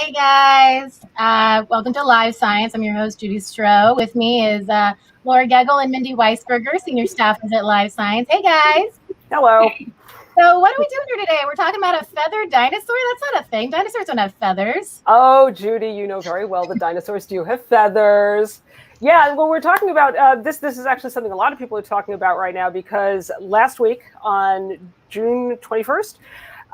Hey guys, welcome to Live Science. I'm your host, Judy Stroh. With me is Laura Geggel and Mindy Weisberger, senior staffers at Live Science. Hey guys. Hello. So what are we doing here today? We're talking about a feathered dinosaur? That's not a thing. Dinosaurs don't have feathers. Oh, Judy, you know very well that dinosaurs do have feathers. Yeah, well, we're talking about this. This is actually something a lot of people are talking about right now because last week on June 21st,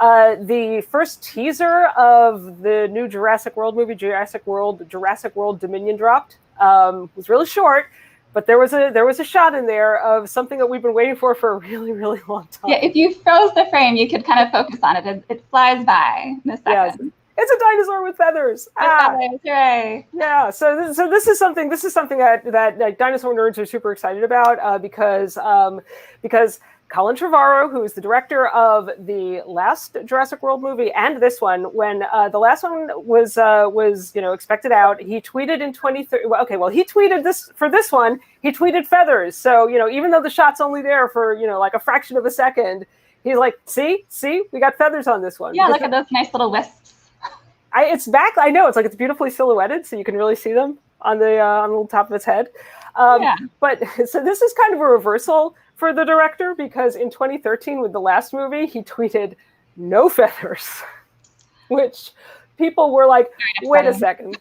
the first teaser of the new Jurassic World movie, Jurassic World Dominion, dropped. It was really short, but there was a shot in there of something that we've been waiting for a really, really long time. Yeah, if you froze the frame, you could kind of focus on it. It flies by in a second. Yes. It's a dinosaur with feathers. Feathers, hooray! Yeah, so this is something that dinosaur nerds are super excited about because Colin Trevorrow, who is the director of the last Jurassic World movie and this one, when the last one was expected out, he tweeted in 2030. Well, he tweeted this for this one. He tweeted feathers. So even though the shot's only there for like a fraction of a second, he's like, see, we got feathers on this one. Yeah, look at those nice little wisps. It's back. I know it's beautifully silhouetted, so you can really see them on the top of its head. Yeah. But so this is kind of a reversal for the director because in 2013 with the last movie, he tweeted no feathers, which people were like, wait a second.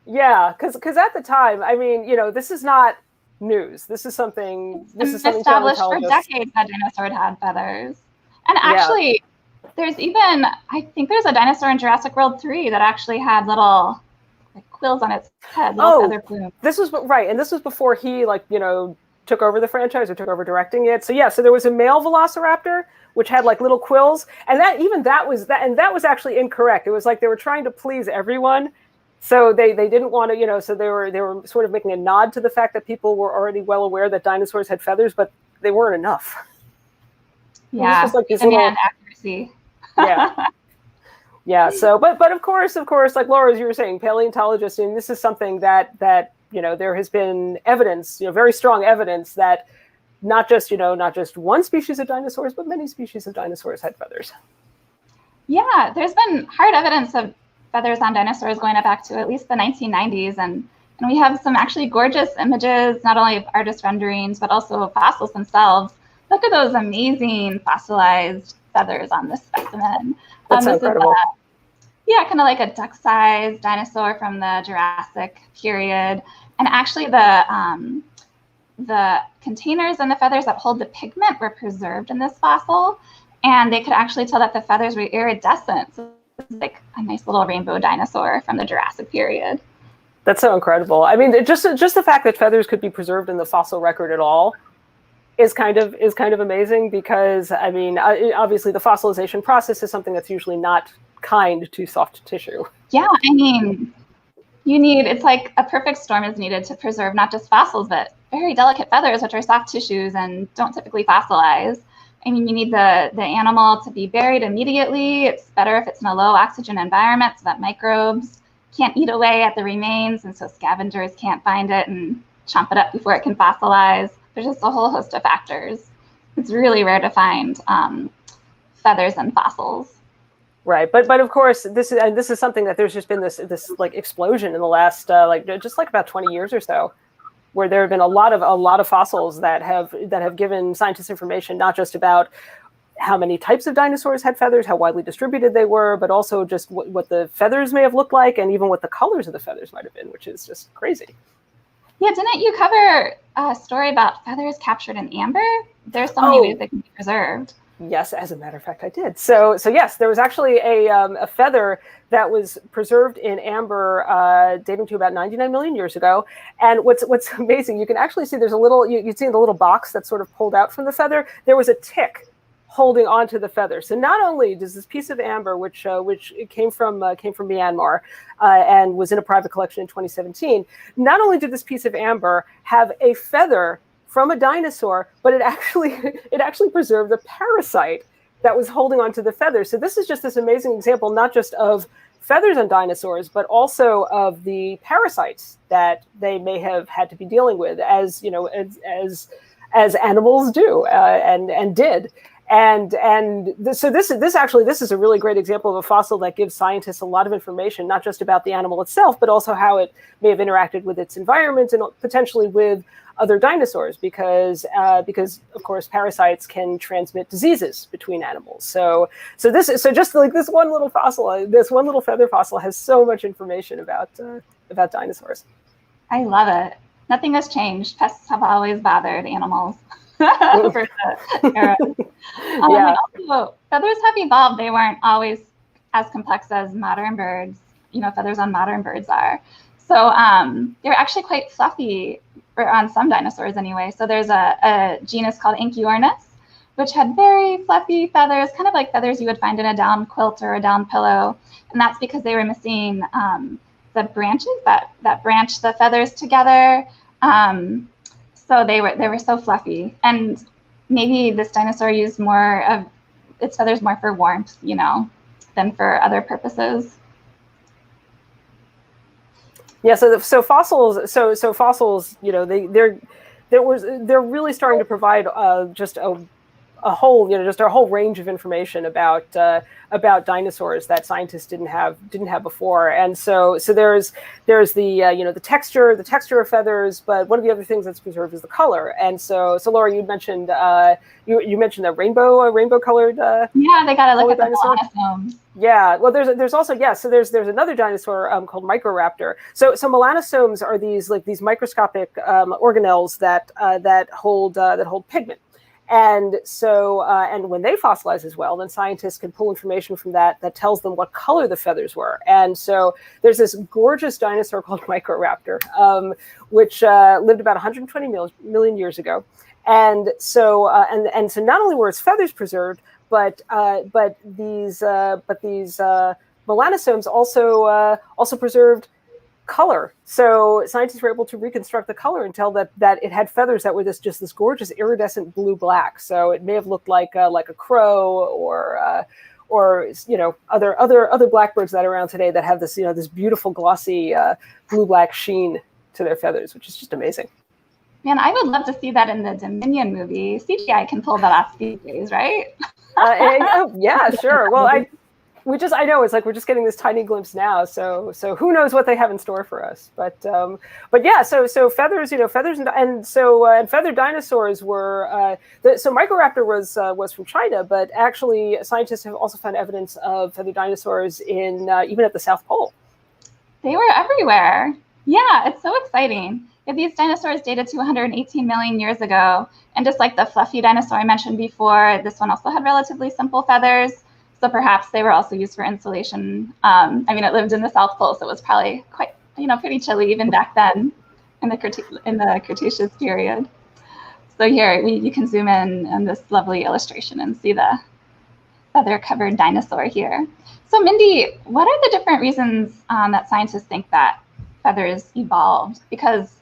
Yeah, because at the time, I mean, this is not news. This is something established for decades that dinosaurs had feathers, and actually. Yeah. I think there's a dinosaur in Jurassic World 3 that actually had little quills on its head, little feather plumes. This was right, and this was before he took over the franchise or took over directing it. So yeah, so there was a male Velociraptor which had little quills, and that was actually incorrect. It was like they were trying to please everyone, so they didn't want to, so they were sort of making a nod to the fact that people were already well aware that dinosaurs had feathers, but they weren't enough. Yeah, demand accuracy. Yeah. So, but of course, like Laura, as you were saying, paleontologists, and this is something that there has been evidence, very strong evidence that not just one species of dinosaurs, but many species of dinosaurs had feathers. Yeah, there's been hard evidence of feathers on dinosaurs going back to at least the 1990s, and we have some actually gorgeous images, not only of artist renderings, but also of fossils themselves. Look at those amazing fossilized feathers on this specimen. That's incredible. Kind of like a duck-sized dinosaur from the Jurassic period. And actually the containers and the feathers that hold the pigment were preserved in this fossil. And they could actually tell that the feathers were iridescent. So it's like a nice little rainbow dinosaur from the Jurassic period. That's so incredible. I mean, just the fact that feathers could be preserved in the fossil record at all is kind of amazing because, I mean, obviously the fossilization process is something that's usually not kind to soft tissue. Yeah, I mean, it's like a perfect storm is needed to preserve not just fossils, but very delicate feathers, which are soft tissues and don't typically fossilize. I mean, you need the animal to be buried immediately. It's better if it's in a low oxygen environment so that microbes can't eat away at the remains, and so scavengers can't find it and chomp it up before it can fossilize. There's just a whole host of factors. It's really rare to find feathers in fossils. Right, but of course this is something that there's just been this explosion in the last about 20 years or so, where there have been a lot of fossils that have given scientists information not just about how many types of dinosaurs had feathers, how widely distributed they were, but also just what the feathers may have looked like, and even what the colors of the feathers might have been, which is just crazy. Yeah, didn't you cover a story about feathers captured in amber? There's so many ways they can be preserved. Yes, as a matter of fact, I did. So yes, there was actually a feather that was preserved in amber dating to about 99 million years ago. And what's amazing, you can actually see there's a little, you see the little box that's sort of pulled out from the feather, there was a tick holding onto the feather. So not only does this piece of amber, which came from Myanmar and was in a private collection in 2017, not only did this piece of amber have a feather from a dinosaur, but it actually preserved a parasite that was holding onto the feather. So this is just this amazing example, not just of feathers on dinosaurs, but also of the parasites that they may have had to be dealing with, as animals do and did. So this is a really great example of a fossil that gives scientists a lot of information, not just about the animal itself, but also how it may have interacted with its environment and potentially with other dinosaurs, because of course parasites can transmit diseases between animals. So just like this one little fossil, this one little feather fossil has so much information about dinosaurs. I love it. Nothing has changed. Pests have always bothered animals. For the era. Yeah. Also, feathers have evolved. They weren't always as complex as modern birds. Feathers on modern birds are. So they're actually quite fluffy on some dinosaurs anyway. So there's a genus called Anchiornis, which had very fluffy feathers, kind of like feathers you would find in a down quilt or a down pillow. And that's because they were missing the branches that branch the feathers together. So they were so fluffy. And maybe this dinosaur used more of its feathers more for warmth, than for other purposes. Yeah, so fossils, they're really starting to provide just a whole range of information about dinosaurs that scientists didn't have before. And so there's the texture of feathers, but one of the other things that's preserved is the color. And so Laura, you mentioned you mentioned the rainbow colored yeah, they got to look at the dinosaur. melanosomes. Yeah, well, there's also there's another dinosaur called Microraptor. So melanosomes are these microscopic organelles that hold pigment. And so, and when they fossilize as well, then scientists can pull information from that tells them what color the feathers were. And so there's this gorgeous dinosaur called Microraptor, which lived about 120 million years ago. And so, and so not only were its feathers preserved, but these melanosomes also preserved color. So scientists were able to reconstruct the color and tell that it had feathers that were this gorgeous iridescent blue-black. So it may have looked like a crow or other blackbirds that are around today that have this this beautiful glossy blue-black sheen to their feathers, which is just amazing. Man, I would love to see that in the Dominion movie. CGI can pull that off these days, right? Yeah, sure. Well, I know it's like we're just getting this tiny glimpse now. So who knows what they have in store for us? But yeah. So feathers, feathers, and feathered dinosaurs were. So Microraptor was from China, but actually scientists have also found evidence of feathered dinosaurs in even at the South Pole. They were everywhere. Yeah, it's so exciting. If these dinosaurs dated to 118 million years ago, and just like the fluffy dinosaur I mentioned before, this one also had relatively simple feathers. So perhaps they were also used for insulation. It lived in the South Pole, so it was probably quite, pretty chilly even back then in the Cretaceous period. So here you can zoom in on this lovely illustration and see the feather-covered dinosaur here. So Mindy, what are the different reasons that scientists think that feathers evolved? Because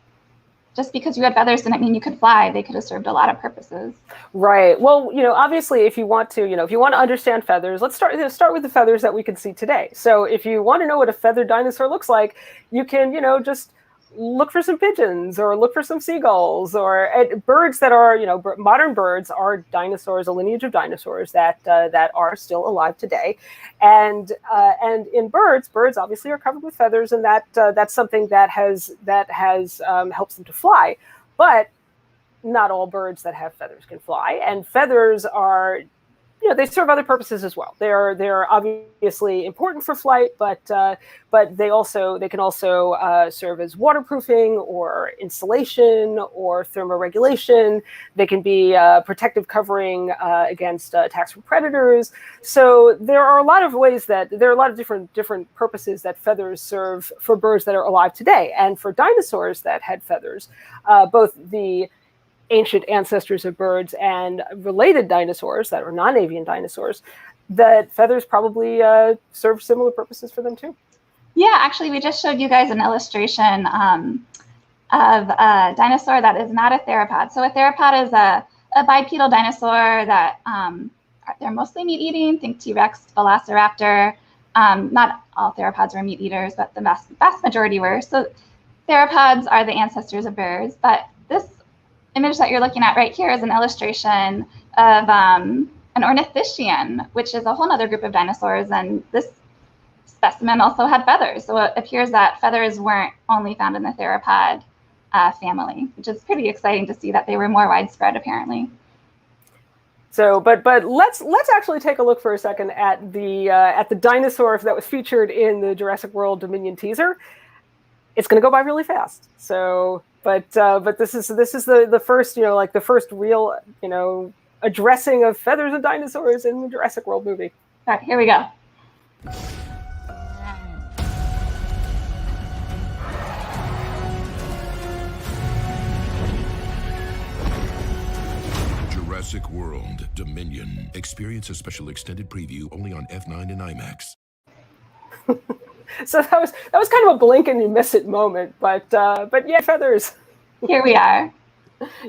just because you had feathers didn't mean you could fly. They could have served a lot of purposes. Right. Well, obviously, if you want to understand feathers, let's start with the feathers that we can see today. So if you want to know what a feathered dinosaur looks like, you can, just look for some pigeons or look for some seagulls or birds that are, modern birds are dinosaurs, a lineage of dinosaurs that are still alive today. And in birds obviously are covered with feathers, and that's something that has helps them to fly. But not all birds that have feathers can fly, and feathers are, they serve other purposes as well. They're obviously important for flight, but they can also serve as waterproofing or insulation or thermoregulation. They can be protective covering against attacks from predators. So there are a lot of different purposes that feathers serve for birds that are alive today, and for dinosaurs that had feathers, both the ancient ancestors of birds and related dinosaurs that are non-avian dinosaurs, that feathers probably serve similar purposes for them too. Yeah, actually, we just showed you guys an illustration of a dinosaur that is not a theropod. So a theropod is a bipedal dinosaur that they're mostly meat eating. Think T-Rex, Velociraptor. Not all theropods were meat eaters, but the vast majority were. So theropods are the ancestors of birds, but this image that you're looking at right here is an illustration of an ornithischian, which is a whole other group of dinosaurs. And this specimen also had feathers. So it appears that feathers weren't only found in the theropod family, which is pretty exciting to see that they were more widespread apparently. So, but let's actually take a look for a second at the dinosaur that was featured in the Jurassic World Dominion teaser. It's going to go by really fast. So, but this is the first, like the first real, addressing of feathers and dinosaurs in the Jurassic World movie. All right, here we go. Jurassic World Dominion. Experience a special extended preview only on F9 and IMAX. So that was kind of a blink and you miss it moment, but yeah, feathers. Here we are.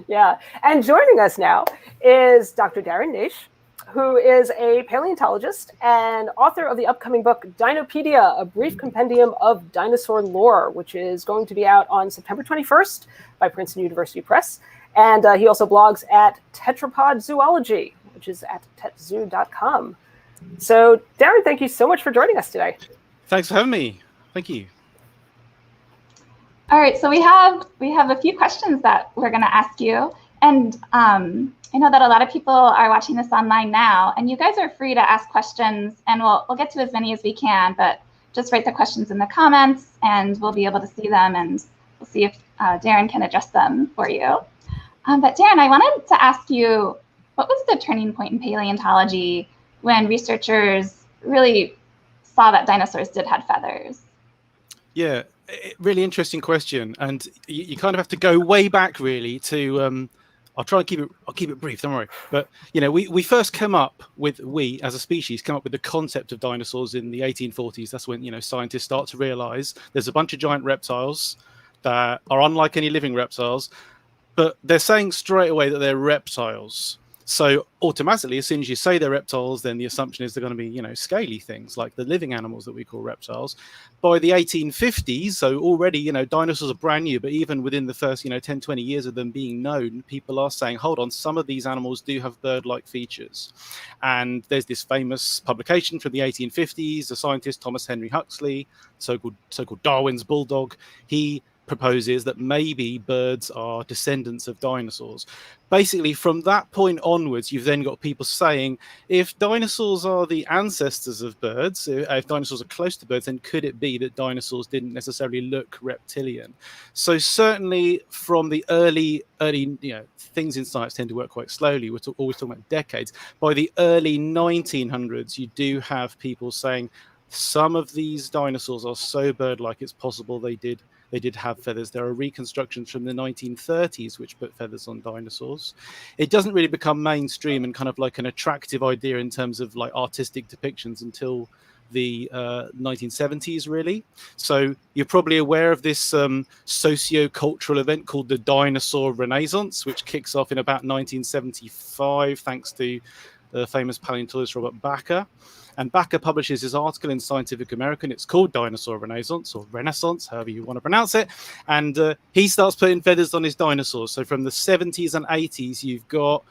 Yeah, and joining us now is Dr. Darren Naish, who is a paleontologist and author of the upcoming book Dinopedia, a brief compendium of dinosaur lore, which is going to be out on September 21st by Princeton University Press. And he also blogs at Tetrapod Zoology, which is at tetzoo.com. So, Darren, thank you so much for joining us today. Thanks for having me. Thank you. All right, so we have a few questions that we're going to ask you. And I know that a lot of people are watching this online now, and you guys are free to ask questions, and we'll get to as many as we can, but just write the questions in the comments, and we'll be able to see them, and we'll see if Darren can address them for you. But Darren, I wanted to ask you, what was the turning point in paleontology when researchers really saw that dinosaurs did have feathers? Yeah, really interesting question, and you kind of have to go way back really to. I'll try and keep it brief. Don't worry. But we first came up with as a species came up with the concept of dinosaurs in the 1840s. That's when scientists start to realize there's a bunch of giant reptiles that are unlike any living reptiles. But they're saying straight away that they're reptiles. So automatically, as soon as you say they're reptiles, then the assumption is they're going to be, scaly things like the living animals that we call reptiles. By the 1850s, so already, dinosaurs are brand new, but even within the first, 10, 20 years of them being known, people are saying, hold on, some of these animals do have bird-like features. And there's this famous publication from the 1850s, the scientist Thomas Henry Huxley, so-called Darwin's bulldog. He proposes that maybe birds are descendants of dinosaurs. Basically, from that point onwards, you've then got people saying, if dinosaurs are the ancestors of birds, if dinosaurs are close to birds, then could it be that dinosaurs didn't necessarily look reptilian? So certainly from the early, things in science tend to work quite slowly. We're always talking about decades. By the early 1900s, you do have people saying some of these dinosaurs are so bird-like, it's possible they did have feathers. There are reconstructions from the 1930s which put feathers on dinosaurs. It doesn't really become mainstream and kind of like an attractive idea in terms of like artistic depictions until the 1970s, really. So you're probably aware of this socio-cultural event called the Dinosaur Renaissance, which kicks off in about 1975 thanks to the famous paleontologist Robert Bakker. And Bakker publishes his article in Scientific American. It's called Dinosaur Renaissance, or Renaissance, however you want to pronounce it. And he starts putting feathers on his dinosaurs. So from the 70s and 80s, you've got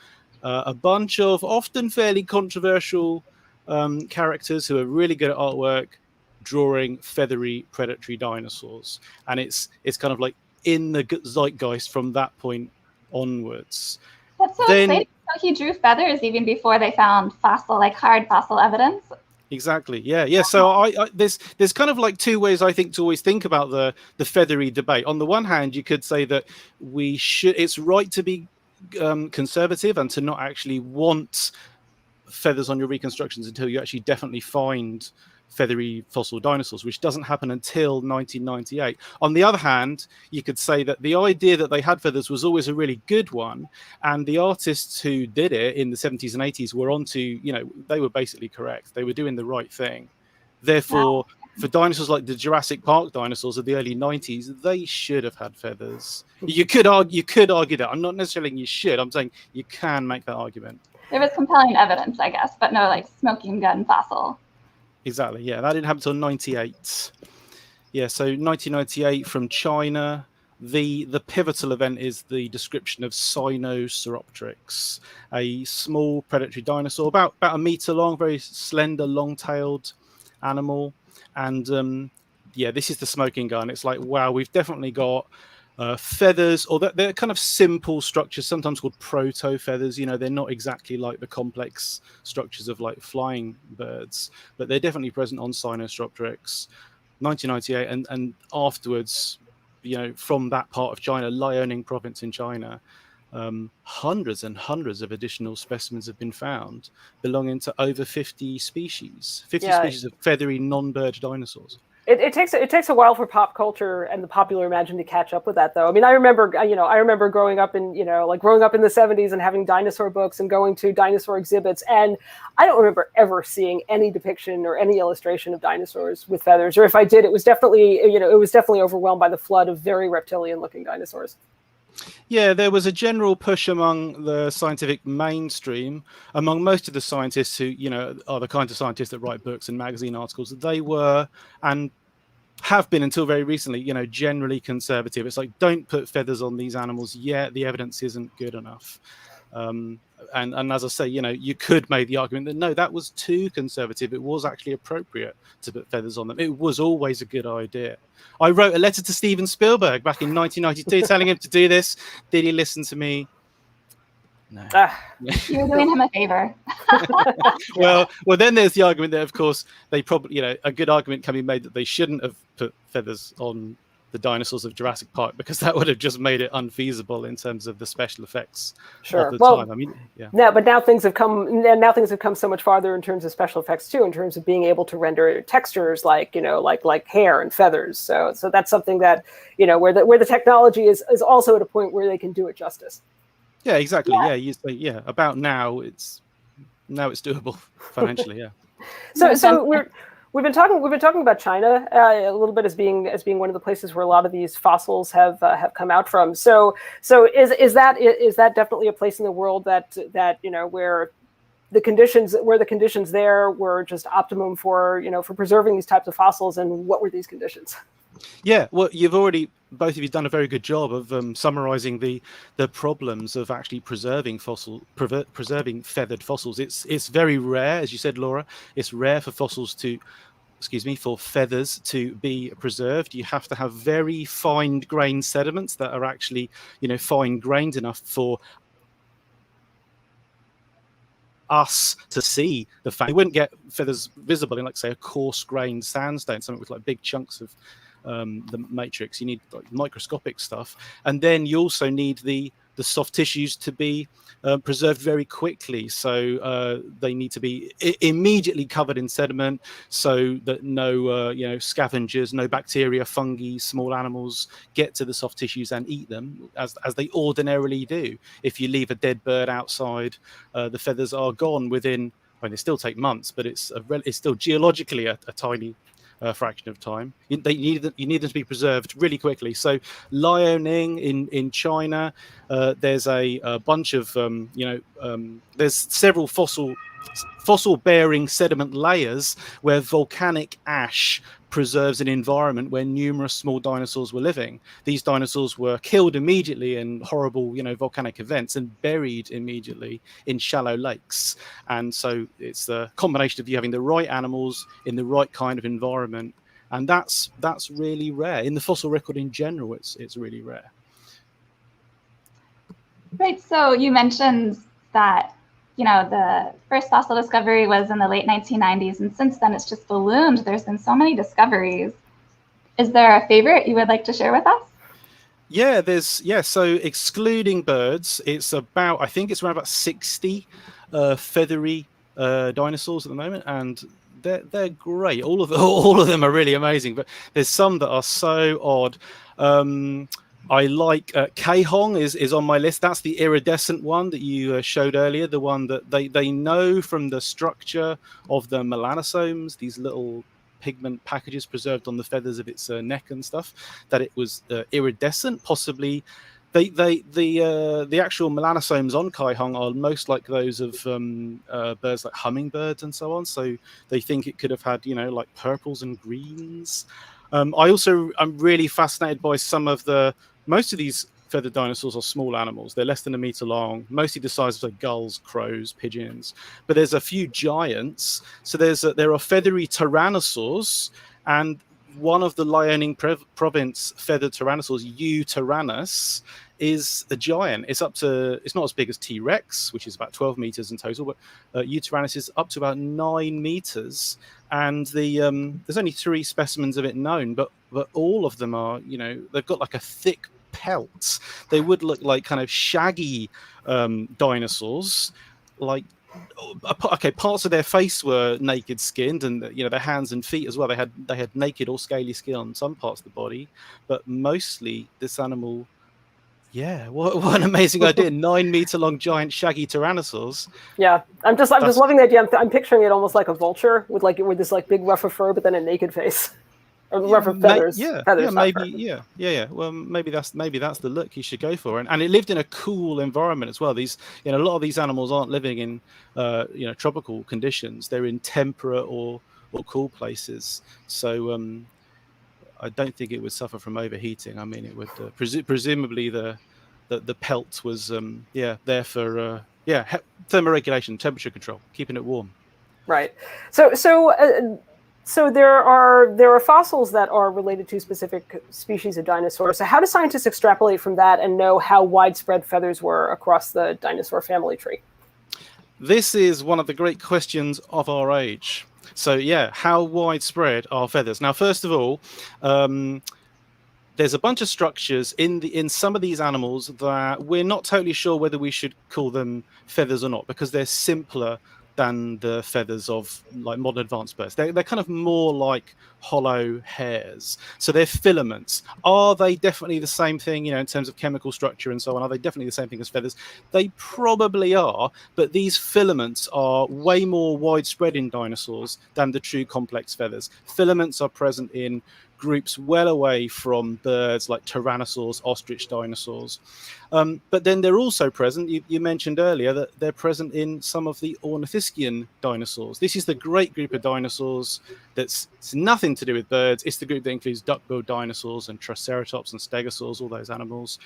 a bunch of often fairly controversial characters who are really good at artwork, drawing feathery predatory dinosaurs. And it's kind of like in the zeitgeist from that point onwards. That's so exciting. So he drew feathers even before they found hard fossil evidence. Exactly. Yeah. So there's kind of like two ways I think to always think about the feathery debate. On the one hand, you could say that it's right to be conservative and to not actually want feathers on your reconstructions until you actually definitely find feathery fossil dinosaurs, which doesn't happen until 1998. On the other hand, you could say that the idea that they had feathers was always a really good one, and the artists who did it in the 70s and 80s were onto, they were basically correct. They were doing the right thing. Therefore, for dinosaurs like the Jurassic Park dinosaurs of the early 90s, they should have had feathers. You could argue that. I'm not necessarily saying you should. I'm saying you can make that argument. There was compelling evidence, I guess, but no smoking gun fossil. Exactly, yeah. That didn't happen until 98. Yeah, so 1998 from China, the pivotal event is the description of Sinosauropteryx, a small predatory dinosaur, about a meter long, very slender, long-tailed animal. And yeah, this is the smoking gun. It's like, wow, we've definitely got feathers, or they're kind of simple structures, sometimes called proto feathers. You know, they're not exactly like the complex structures of like flying birds, but they're definitely present on Sinosauropteryx. 1998, and afterwards, you know, from that part of China, Liaoning province in China, hundreds and hundreds of additional specimens have been found belonging to over 50 species, 50 species of feathery non-bird dinosaurs. It takes a while for pop culture and the popular imagination to catch up with that, though. I mean, I remember growing up in, growing up in the 70s and having dinosaur books and going to dinosaur exhibits, and I don't remember ever seeing any depiction or any illustration of dinosaurs with feathers, or if I did, it was definitely overwhelmed by the flood of very reptilian-looking dinosaurs. Yeah, there was a general push among the scientific mainstream, among most of the scientists who, you know, are the kinds of scientists that write books and magazine articles. They were, and have been until very recently, you know, generally conservative. It's like, don't put feathers on these animals yet. The evidence isn't good enough. And as I say, you know, you could make the argument that no, that was too conservative. It was actually appropriate to put feathers on them. It was always a good idea. I wrote a letter to Steven Spielberg back in 1992 telling him to do this. Did he listen to me? No. You're doing him a favor. well, then there's the argument that, of course, they probably, you know, a good argument can be made that they shouldn't have put feathers on the dinosaurs of Jurassic Park, because that would have just made it unfeasible in terms of the special effects of the time. I mean, yeah. But now things have come. Now things have come so much farther in terms of special effects too, in terms of being able to render textures like hair and feathers. So that's something that, you know, where the technology is also at a point where they can do it justice. Yeah, exactly. Yeah, you say, about now it's doable financially. Yeah. So we've been talking about China a little bit as being one of the places where a lot of these fossils have come out from. So is that definitely a place in the world that you know, where the conditions there were just optimum for, you know, for preserving these types of fossils, and what were these conditions? Yeah, well, both of you done a very good job of summarizing the problems of actually preserving feathered fossils. It's very rare, as you said, Laura. It's rare for for feathers to be preserved. You have to have very fine-grained sediments that are actually, you know, fine-grained enough for us to see the fact. You wouldn't get feathers visible in, like, say, a coarse-grained sandstone, something with like big chunks of the matrix. You need like microscopic stuff, and then you also need the soft tissues to be preserved very quickly. So they need to be immediately covered in sediment, so that no scavengers, no bacteria, fungi, small animals get to the soft tissues and eat them as they ordinarily do. If you leave a dead bird outside, the feathers are gone within. I mean, they still take months, but it's still geologically a tiny fraction of time. You need them to be preserved really quickly. So Liaoning in China, there's a bunch of there's several fossil bearing sediment layers where volcanic ash preserves an environment where numerous small dinosaurs were living. These dinosaurs were killed immediately in horrible, volcanic events and buried immediately in shallow lakes. And so it's the combination of you having the right animals in the right kind of environment, and that's really rare in the fossil record in general. It's really rare. Right. So you mentioned that the first fossil discovery was in the late 1990s, and since then it's just ballooned. There's been so many discoveries. Is there a favorite you would like to share with us? Yeah, so excluding birds, it's around about 60 feathery dinosaurs at the moment, and they're great. All of them are really amazing, but there's some that are so odd. I like Kehong is on my list. That's the iridescent one that you showed earlier, the one that they know from the structure of the melanosomes, these little pigment packages preserved on the feathers of its neck and stuff, that it was iridescent. Possibly the actual melanosomes on Kehong are most like those of birds like hummingbirds and so on. So they think it could have had like purples and greens. I'm really fascinated by some of the most of these feathered dinosaurs are small animals. They're less than a meter long, mostly the size of like gulls, crows, pigeons. But there's a few giants. So there are feathery tyrannosaurs, and one of the Liaoning province feathered tyrannosaurs, U. tyrannus, is a giant. It's not as big as T-Rex, which is about 12 meters in total, but U. tyrannus is up to about 9 meters. And there's only 3 specimens of it known, but all of them are, they've got like a thick pelt. They would look like kind of shaggy dinosaurs. Like, okay, parts of their face were naked skinned, and their hands and feet as well. They had naked or scaly skin on some parts of the body, but mostly this animal. Yeah, what an amazing idea! 9 meter long giant shaggy tyrannosaurs. Yeah, I'm just loving the idea. I'm picturing it almost like a vulture with this like big ruff of fur, but then a naked face. Rougher feathers. Feathers, yeah. Well, maybe that's the look you should go for. And it lived in a cool environment as well. These, a lot of these animals aren't living in, tropical conditions. They're in temperate or cool places. So I don't think it would suffer from overheating. I mean, it would presumably the pelt was there for thermoregulation, temperature control, keeping it warm. Right. So there are fossils that are related to specific species of dinosaurs. So how do scientists extrapolate from that and know how widespread feathers were across the dinosaur family tree? This is one of the great questions of our age. So how widespread are feathers? Now, first of all, there's a bunch of structures in some of these animals that we're not totally sure whether we should call them feathers or not, because they're simpler than the feathers of like modern advanced birds. They're kind of more like hollow hairs. So they're filaments. Are they definitely the same thing, in terms of chemical structure and so on? Are they definitely the same thing as feathers? They probably are, but these filaments are way more widespread in dinosaurs than the true complex feathers. Filaments are present in groups well away from birds like tyrannosaurs, ostrich dinosaurs. But then they're also present, you mentioned earlier, that they're present in some of the ornithischian dinosaurs. This is the great group of dinosaurs that's nothing to do with birds. It's the group that includes duck-billed dinosaurs and Triceratops and Stegosaurs, all those animals.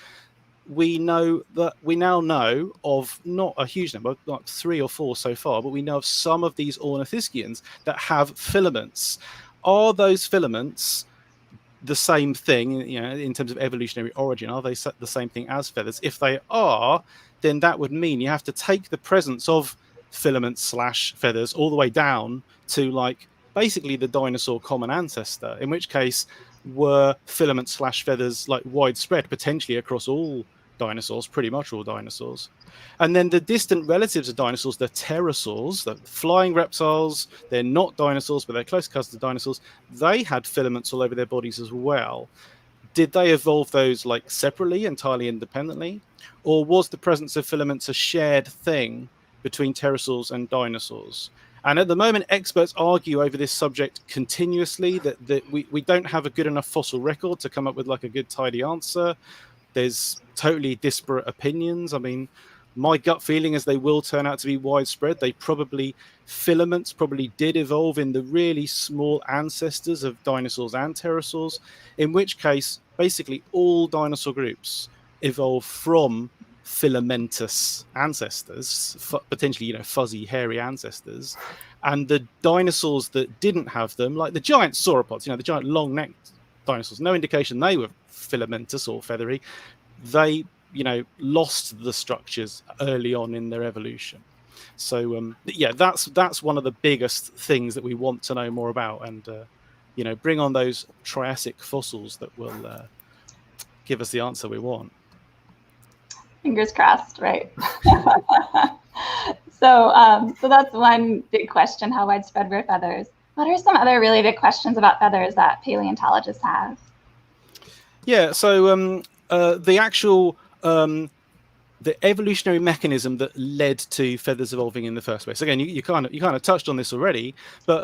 We now know of not a huge number, like 3 or 4 so far, but we know of some of these ornithischians that have filaments. Are those filaments the same thing, in terms of evolutionary origin? Are they the same thing as feathers? If they are, then that would mean you have to take the presence of filaments / feathers all the way down to like basically the dinosaur common ancestor, in which case were filaments / feathers like widespread potentially across all dinosaurs, pretty much all dinosaurs. And then the distant relatives of dinosaurs, the pterosaurs, the flying reptiles, they're not dinosaurs, but they're close cousins of dinosaurs. They had filaments all over their bodies as well. Did they evolve those like separately, entirely independently? Or was the presence of filaments a shared thing between pterosaurs and dinosaurs? And at the moment, experts argue over this subject continuously, that we don't have a good enough fossil record to come up with like a good tidy answer. There's totally disparate opinions. I mean, my gut feeling is they will turn out to be widespread. Filaments probably did evolve in the really small ancestors of dinosaurs and pterosaurs, in which case basically all dinosaur groups evolved from filamentous ancestors, potentially fuzzy hairy ancestors. And the dinosaurs that didn't have them, like the giant sauropods, the giant long-necked dinosaurs, no indication they were filamentous or feathery. They lost the structures early on in their evolution. So that's one of the biggest things that we want to know more about, and bring on those Triassic fossils that will give us the answer we want. Fingers crossed, right? So that's one big question: how widespread were feathers? What are some other really big questions about feathers that paleontologists have? Yeah, so the actual the evolutionary mechanism that led to feathers evolving in the first place. Again, you kind of touched on this already, but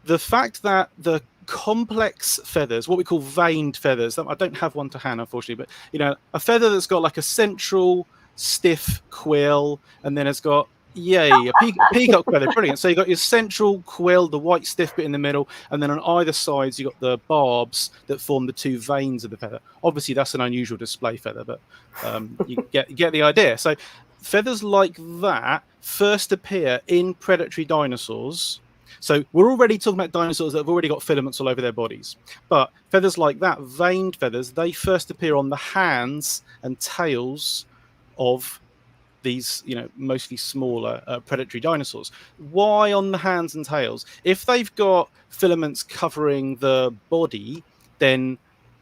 the fact that the complex feathers, what we call veined feathers, I don't have one to hand unfortunately, but a feather that's got like a central stiff quill, and then it's got Yeah. Peacock feather, brilliant. So you got your central quill, the white stiff bit in the middle, and then on either sides you got the barbs that form the two veins of the feather. Obviously, that's an unusual display feather, but you get the idea. So feathers like that first appear in predatory dinosaurs. So we're already talking about dinosaurs that have already got filaments all over their bodies. But feathers like that, veined feathers, they first appear on the hands and tails of these, mostly smaller predatory dinosaurs. Why on the hands and tails? If they've got filaments covering the body, then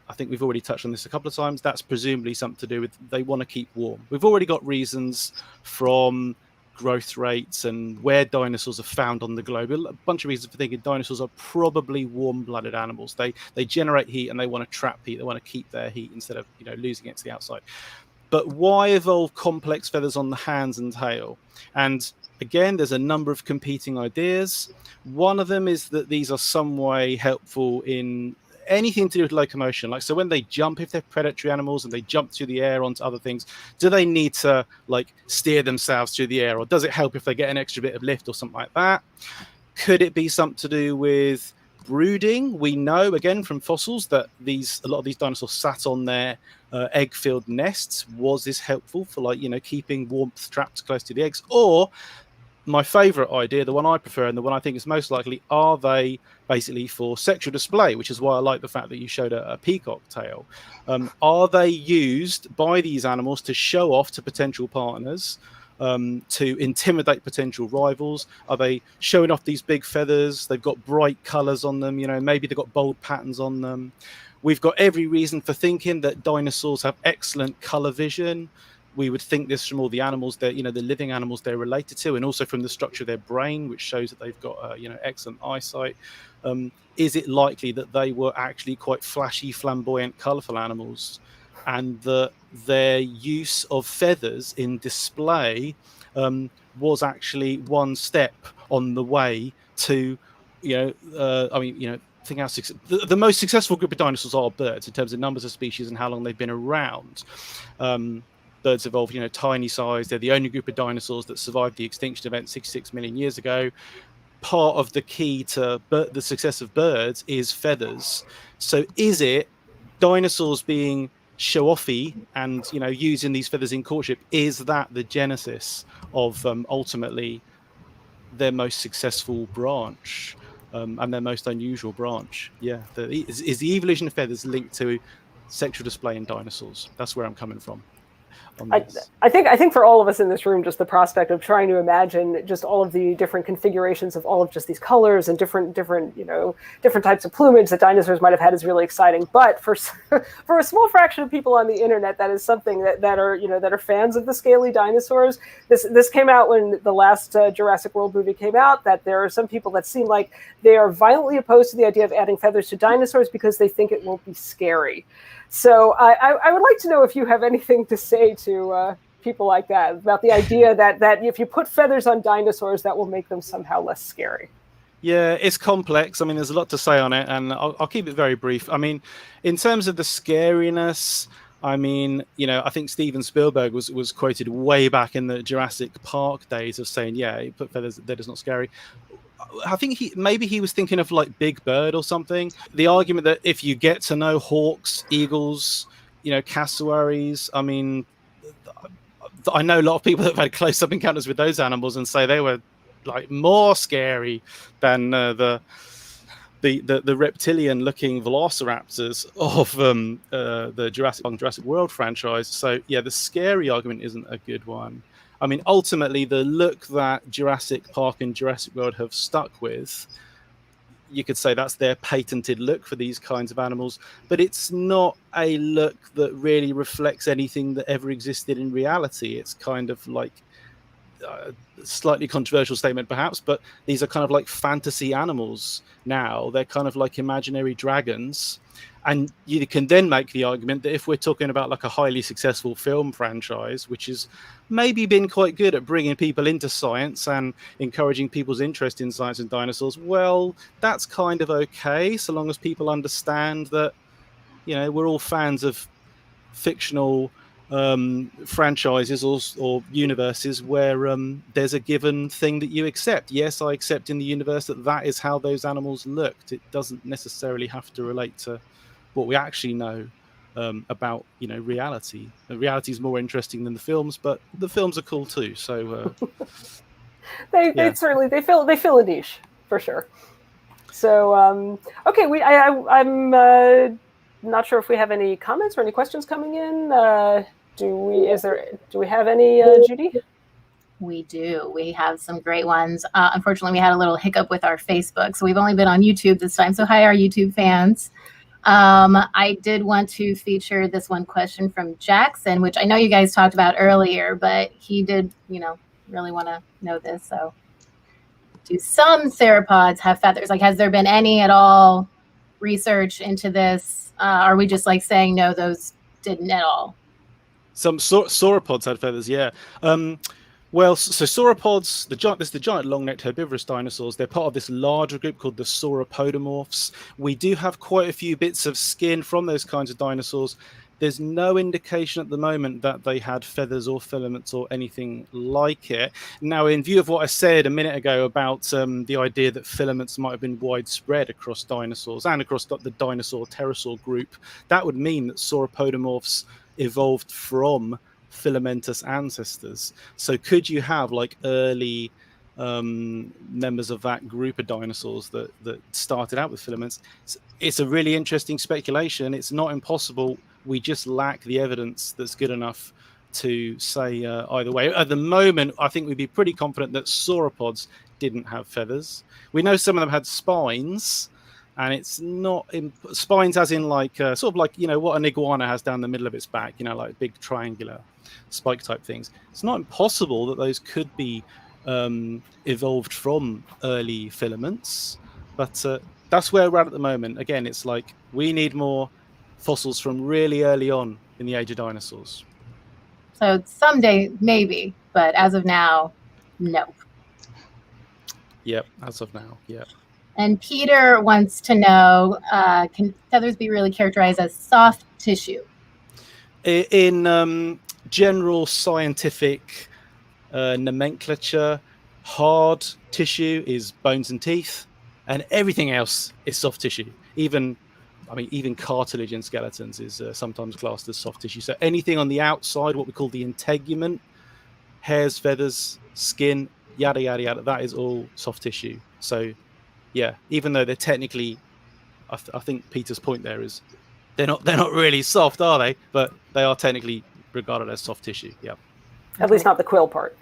I think we've already touched on this a couple of times. That's presumably something to do with they want to keep warm. We've already got reasons from growth rates and where dinosaurs are found on the globe. A bunch of reasons for thinking dinosaurs are probably warm-blooded animals. They generate heat and they want to trap heat. They want to keep their heat instead of losing it to the outside. But why evolve complex feathers on the hands and tail? And again, there's a number of competing ideas. One of them is that these are some way helpful in anything to do with locomotion. Like, so when they jump, if they're predatory animals and they jump through the air onto other things, do they need to steer themselves through the air? Or does it help if they get an extra bit of lift or something like that? Could it be something to do with brooding? We know again from fossils that a lot of these dinosaurs sat on their egg-filled nests. Was this helpful for keeping warmth trapped close to the eggs? Or my favorite idea, the one I prefer and the one I think is most likely, are they basically for sexual display, which is why I like the fact that you showed a peacock tail. Are they used by these animals to show off to potential partners, to intimidate potential rivals? Are they showing off these big feathers? They've got bright colors on them, maybe they've got bold patterns on them. We've got every reason for thinking that dinosaurs have excellent color vision. We would think this from all the animals that, the living animals they're related to, and also from the structure of their brain, which shows that they've got, excellent eyesight. Is it likely that they were actually quite flashy, flamboyant, colorful animals, and that their use of feathers in display was actually one step on the way to, think how the most successful group of dinosaurs are birds in terms of numbers of species and how long they've been around. Birds evolved, tiny size. They're the only group of dinosaurs that survived the extinction event 66 million years ago. Part of the key to the success of birds is feathers. So is it dinosaurs being show-offy and using these feathers in courtship? Is that the genesis of ultimately their most successful branch and their most unusual branch? Yeah, is the evolution of feathers linked to sexual display in dinosaurs? That's where I'm coming from. I think for all of us in this room, just the prospect of trying to imagine just all of the different configurations of all of just these colors and different types of plumage that dinosaurs might have had is really exciting. But for a small fraction of people on the internet, that is something that are fans of the scaly dinosaurs. This came out when the last Jurassic World movie came out. That there are some people that seem like they are violently opposed to the idea of adding feathers to dinosaurs because they think it won't be scary. So I would like to know if you have anything to say to people like that about the idea that if you put feathers on dinosaurs, that will make them somehow less scary. Yeah, it's complex. I mean, there's a lot to say on it, and I'll keep it very brief. I mean, in terms of the scariness, I mean, I think Steven Spielberg was quoted way back in the Jurassic Park days of saying, yeah, you put feathers, that is not scary. I think he was thinking of Big Bird or something. The argument that if you get to know hawks, eagles, cassowaries, I mean, I know a lot of people that have had close-up encounters with those animals and say they were more scary than the reptilian-looking Velociraptors of the Jurassic World franchise. So yeah, the scary argument isn't a good one. I mean, ultimately, the look that Jurassic Park and Jurassic World have stuck with, you could say that's their patented look for these kinds of animals, but it's not a look that really reflects anything that ever existed in reality. It's kind of a slightly controversial statement, perhaps, but these are kind of fantasy animals now. They're kind of imaginary dragons. And you can then make the argument that if we're talking about a highly successful film franchise, which has maybe been quite good at bringing people into science and encouraging people's interest in science and dinosaurs, well, that's kind of okay, so long as people understand that, we're all fans of fictional franchises or universes where there's a given thing that you accept. Yes, I accept in the universe that is how those animals looked. It doesn't necessarily have to relate to what we actually know about reality. Reality is more interesting than the films, but the films are cool too. So they certainly fill a niche for sure. So okay, I'm not sure if we have any comments or any questions coming in. Do we have any, Judy? We do. We have some great ones. Unfortunately, we had a little hiccup with our Facebook, so we've only been on YouTube this time. So hi, our YouTube fans. I did want to feature this one question from Jackson, which I know you guys talked about earlier, but he did, really want to know this. So do some theropods have feathers? Like, has there been any at all research into this? Are we just like saying, no, those didn't at all? Some sauropods had feathers, yeah. Well, so sauropods, there's the giant long-necked herbivorous dinosaurs. They're part of this larger group called the sauropodomorphs. We do have quite a few bits of skin from those kinds of dinosaurs. There's no indication at the moment that they had feathers or filaments or anything like it. Now, in view of what I said a minute ago about the idea that filaments might have been widespread across dinosaurs and across the dinosaur pterosaur group, that would mean that sauropodomorphs evolved from filamentous ancestors. So could you have like early members of that group of dinosaurs that started out with filaments? It's a really interesting speculation. It's not impossible. We just lack the evidence that's good enough to say either way. At the moment, I think we'd be pretty confident that sauropods didn't have feathers. We know some of them had spines, and it's not spines as in like sort of like what an iguana has down the middle of its back, like big triangular spike type things. It's not impossible that those could be evolved from early filaments, but that's where we're at the moment. Again, it's like we need more fossils from really early on in the age of dinosaurs. So someday maybe, but as of now, no. Yep, as of now, yeah. And Peter wants to know, can feathers be really characterized as soft tissue? In general scientific nomenclature, hard tissue is bones and teeth, and everything else is soft tissue. Even cartilage in skeletons is sometimes classed as soft tissue. So anything on the outside, what we call the integument, hairs, feathers, skin, yada, yada, yada, that is all soft tissue. So yeah, even though they're technically, I think Peter's point there is they're not really soft, are they? But they are technically regarded as soft tissue. Yeah. At least not the quill part.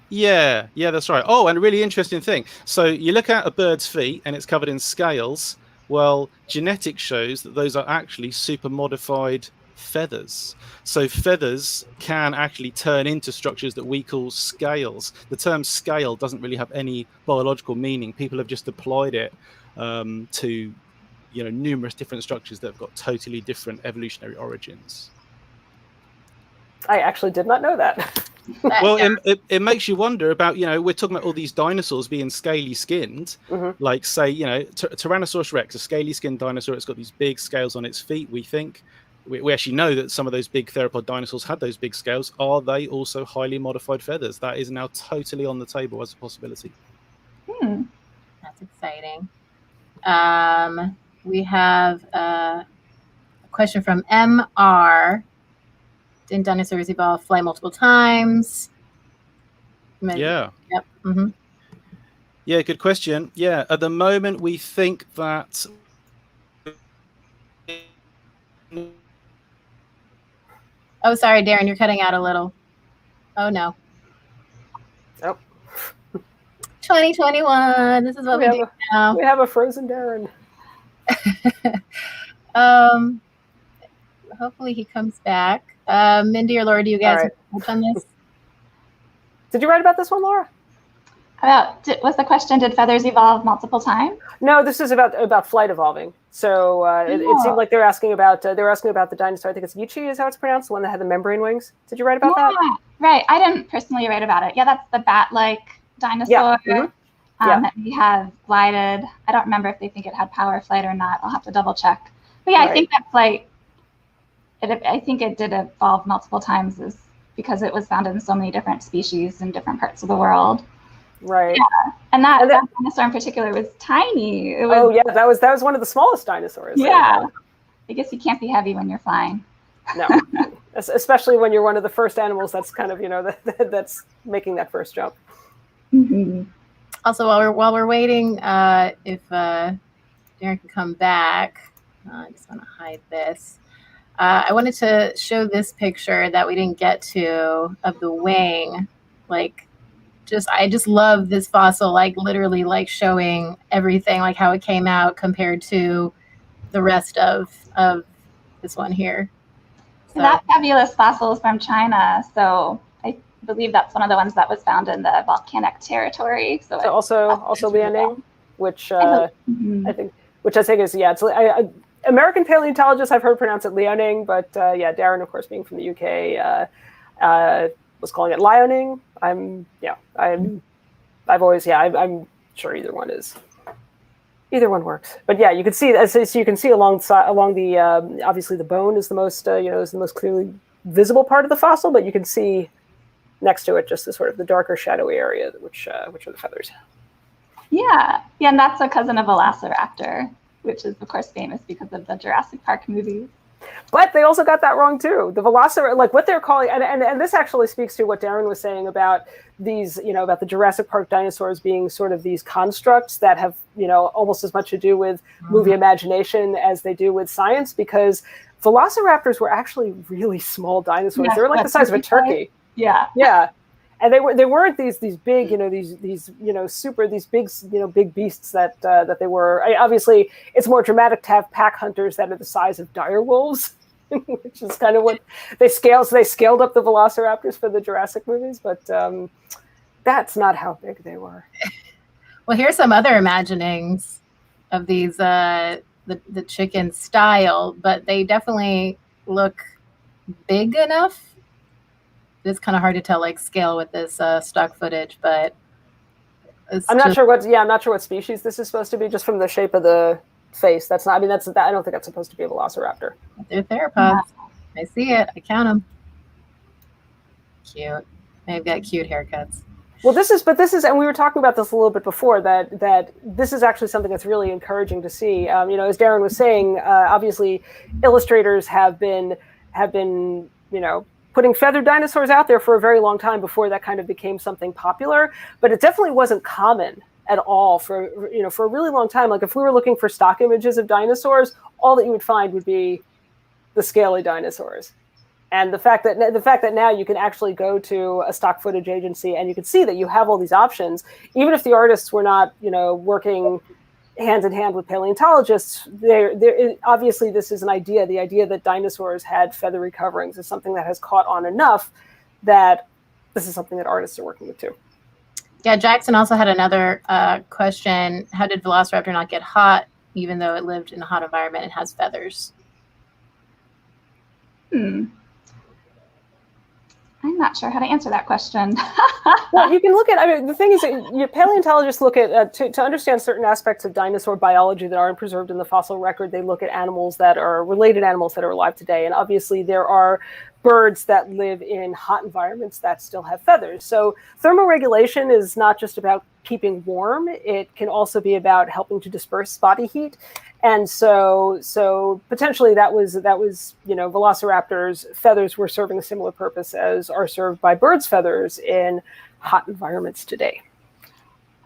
Yeah, that's right. Oh, and a really interesting thing. So you look at a bird's feet and it's covered in scales. Well, genetics shows that those are actually super modified feathers. So feathers can actually turn into structures that we call scales. The term scale doesn't really have any biological meaning. People have just applied it to numerous different structures that have got totally different evolutionary origins. I actually did not know that. Well, it makes you wonder about, we're talking about all these dinosaurs being scaly skinned, like say, Tyrannosaurus rex, a scaly skinned dinosaur. It's got these big scales on its feet. We think we actually know that some of those big theropod dinosaurs had those big scales. Are they also highly modified feathers? That is now totally on the table as a possibility. That's exciting. We have a question from MR. Didn't dinosaurs evolve, fly multiple times? Yeah. Yep. Mm-hmm. Yeah, good question. Yeah, at the moment we think that. Oh, sorry, Darren, you're cutting out a little. Oh no. Oh. 2021. This is what we do now. We have a frozen Darren. Hopefully he comes back. Mindy or Laura, do you guys touch on this? Did you write about this one, Laura? Was the question, did feathers evolve multiple times? No, this is about flight evolving. So it seemed like they're asking about the dinosaur. I think it's Yichi is how it's pronounced, the one that had the membrane wings. Did you write about that? Right. I didn't personally write about it. Yeah, that's the bat-like dinosaur that we have glided. I don't remember if they think it had power flight or not. I'll have to double check. But yeah, I think that flight I think it did evolve multiple times is because it was found in so many different species in different parts of the world. Right. Yeah. And that dinosaur in particular was tiny. It was, oh yeah, that was one of the smallest dinosaurs. Yeah. I guess you can't be heavy when you're flying. No, especially when you're one of the first animals that's kind of, that's making that first jump. Mm-hmm. Also, while we're waiting, if Darren can come back, I just want to hide this. I wanted to show this picture that we didn't get to of the wing. Like, I just love this fossil, like literally like showing everything, like how it came out compared to the rest of this one here. So. That fabulous fossil is from China, so I believe that's one of the ones that was found in the volcanic territory. So also Liaoning, which I think is it's American paleontologists I've heard pronounce it Liaoning, but Darren, of course, being from the UK, was calling it Liaoning. I'm sure either one works. But yeah, you can see along the obviously the bone is the most clearly visible part of the fossil, but you can see next to it just the sort of the darker shadowy area, which are the feathers. Yeah, and that's a cousin of Velociraptor, which is of course famous because of the Jurassic Park movies. But they also got that wrong too. The Velociraptor, like what they're calling, and this actually speaks to what Darren was saying about these, about the Jurassic Park dinosaurs being sort of these constructs that have, almost as much to do with movie imagination as they do with science, because Velociraptors were actually really small dinosaurs. They were like the size of a turkey. Yeah. Yeah. And they weren't these big, these big beasts that they were. Obviously, it's more dramatic to have pack hunters that are the size of dire wolves, which is kind of what they scaled. So they scaled up the Velociraptors for the Jurassic movies, but that's not how big they were. Well, here's some other imaginings of these the chicken style, but they definitely look big enough. It's kind of hard to tell like scale with this stock footage, but I'm not sure what species this is supposed to be, just from the shape of the face. That's not. I mean, I don't think that's supposed to be a Velociraptor. They're theropods. I see it. I count them. Cute. They've got cute haircuts. Well, this is, and we were talking about this a little bit before, that this is actually something that's really encouraging to see. As Darren was saying, obviously, illustrators have been putting feathered dinosaurs out there for a very long time before that kind of became something popular, but it definitely wasn't common at all for a really long time. Like if we were looking for stock images of dinosaurs, all that you would find would be the scaly dinosaurs. And the fact that now you can actually go to a stock footage agency and you can see that you have all these options, even if the artists were not, working hand in hand with paleontologists, obviously this is an idea. The idea that dinosaurs had feathery coverings is something that has caught on enough that this is something that artists are working with too. Yeah, Jackson also had another question. How did Velociraptor not get hot, even though it lived in a hot environment and has feathers? I'm not sure how to answer that question. Well, you can look at, the thing is that paleontologists look at, to understand certain aspects of dinosaur biology that aren't preserved in the fossil record, they look at related animals that are alive today. And obviously there are birds that live in hot environments that still have feathers. So thermoregulation is not just about keeping warm, it can also be about helping to disperse body heat. And so potentially that was Velociraptors' feathers were serving a similar purpose as are served by birds' feathers in hot environments today.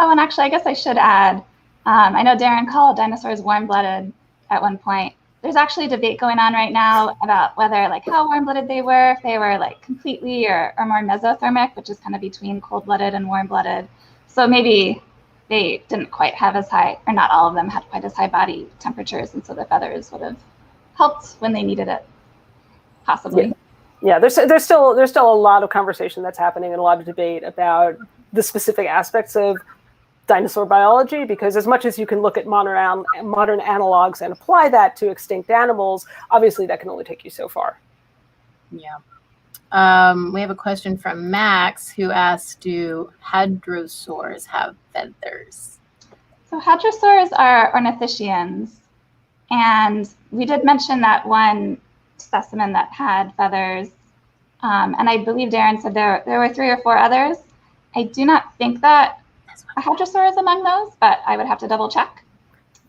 Oh, and actually, I guess I should add, I know Darren called dinosaurs warm-blooded at one point. There's actually a debate going on right now about whether how warm-blooded they were, if they were completely or more mesothermic, which is kind of between cold-blooded and warm-blooded. So maybe they didn't quite have as high, or not all of them had quite as high body temperatures, and so the feathers would have helped when they needed it, possibly. Yeah, there's still a lot of conversation that's happening and a lot of debate about the specific aspects of dinosaur biology, because as much as you can look at modern analogs and apply that to extinct animals, obviously that can only take you so far. Yeah. We have a question from Max who asked, do hadrosaurs have feathers? So hadrosaurs are ornithischians. And we did mention that one specimen that had feathers. And I believe Darren said there were 3 or 4 others. I do not think that a Hadrosaur is among those, but I would have to double check.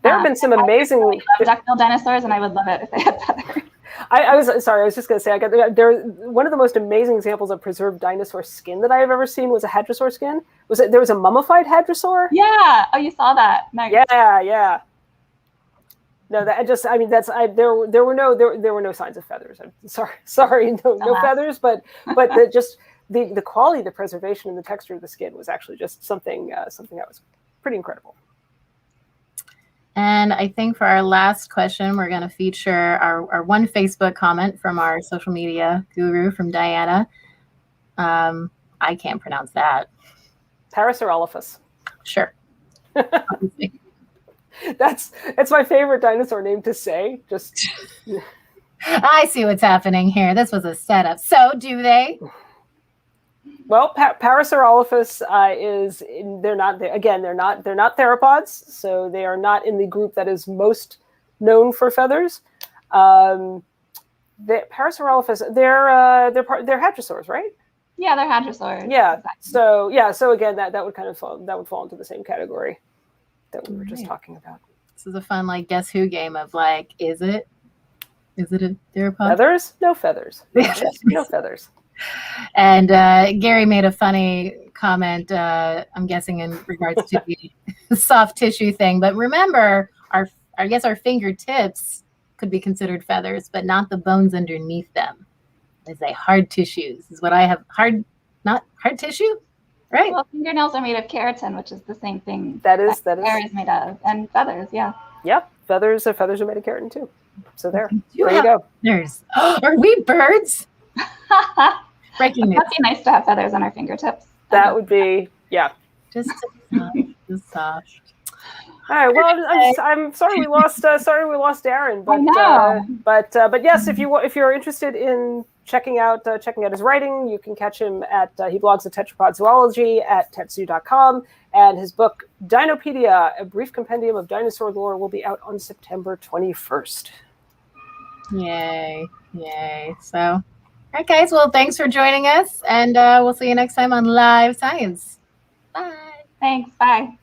There have been some amazing. I really love duck-billed dinosaurs, and I would love it if they had feathers. I was just going to say, one of the most amazing examples of preserved dinosaur skin that I have ever seen was a hadrosaur skin. There was a mummified hadrosaur? Yeah. Oh, you saw that. Nice. Yeah. No, there were no signs of feathers. I'm sorry, no feathers, but the quality, the preservation, and the texture of the skin was actually just something that was pretty incredible. And I think for our last question, we're going to feature our one Facebook comment from our social media guru, from Diana. I can't pronounce that. Parasaurolophus. Sure. That's my favorite dinosaur name to say. Just I see what's happening here. This was a setup. So do they? Well, Parasaurolophus they're not theropods, so they are not in the group that is most known for feathers. The Parasaurolophus, they're hadrosaurs, right? Yeah, they're hadrosaurs. Yeah. Exactly. So again, that would fall into the same category that we were just talking about. This is a fun guess who game of is it a theropod? Feathers? No feathers. No feathers. And Gary made a funny comment, I'm guessing in regards to the soft tissue thing. But remember, our fingertips could be considered feathers, but not the bones underneath them. They say hard tissues is what I have. Not hard tissue, right? Well, fingernails are made of keratin, which is the same thing that is hair is made of, and feathers. Yeah. Yep, feathers are made of keratin too. So there you go. Feathers. Are we birds? Breaking news. That'd be nice to have feathers on our fingertips. That would be, just soft. All right. Well, I'm sorry we lost Darren, but yes, if you're interested in checking out his writing, you can catch him at he blogs at Tetrapod Zoology at tetsu.com, and his book Dinopedia: A Brief Compendium of Dinosaur Lore will be out on September 21st. Yay! So, all right, guys. Well, thanks for joining us, and we'll see you next time on Live Science. Bye. Thanks. Bye.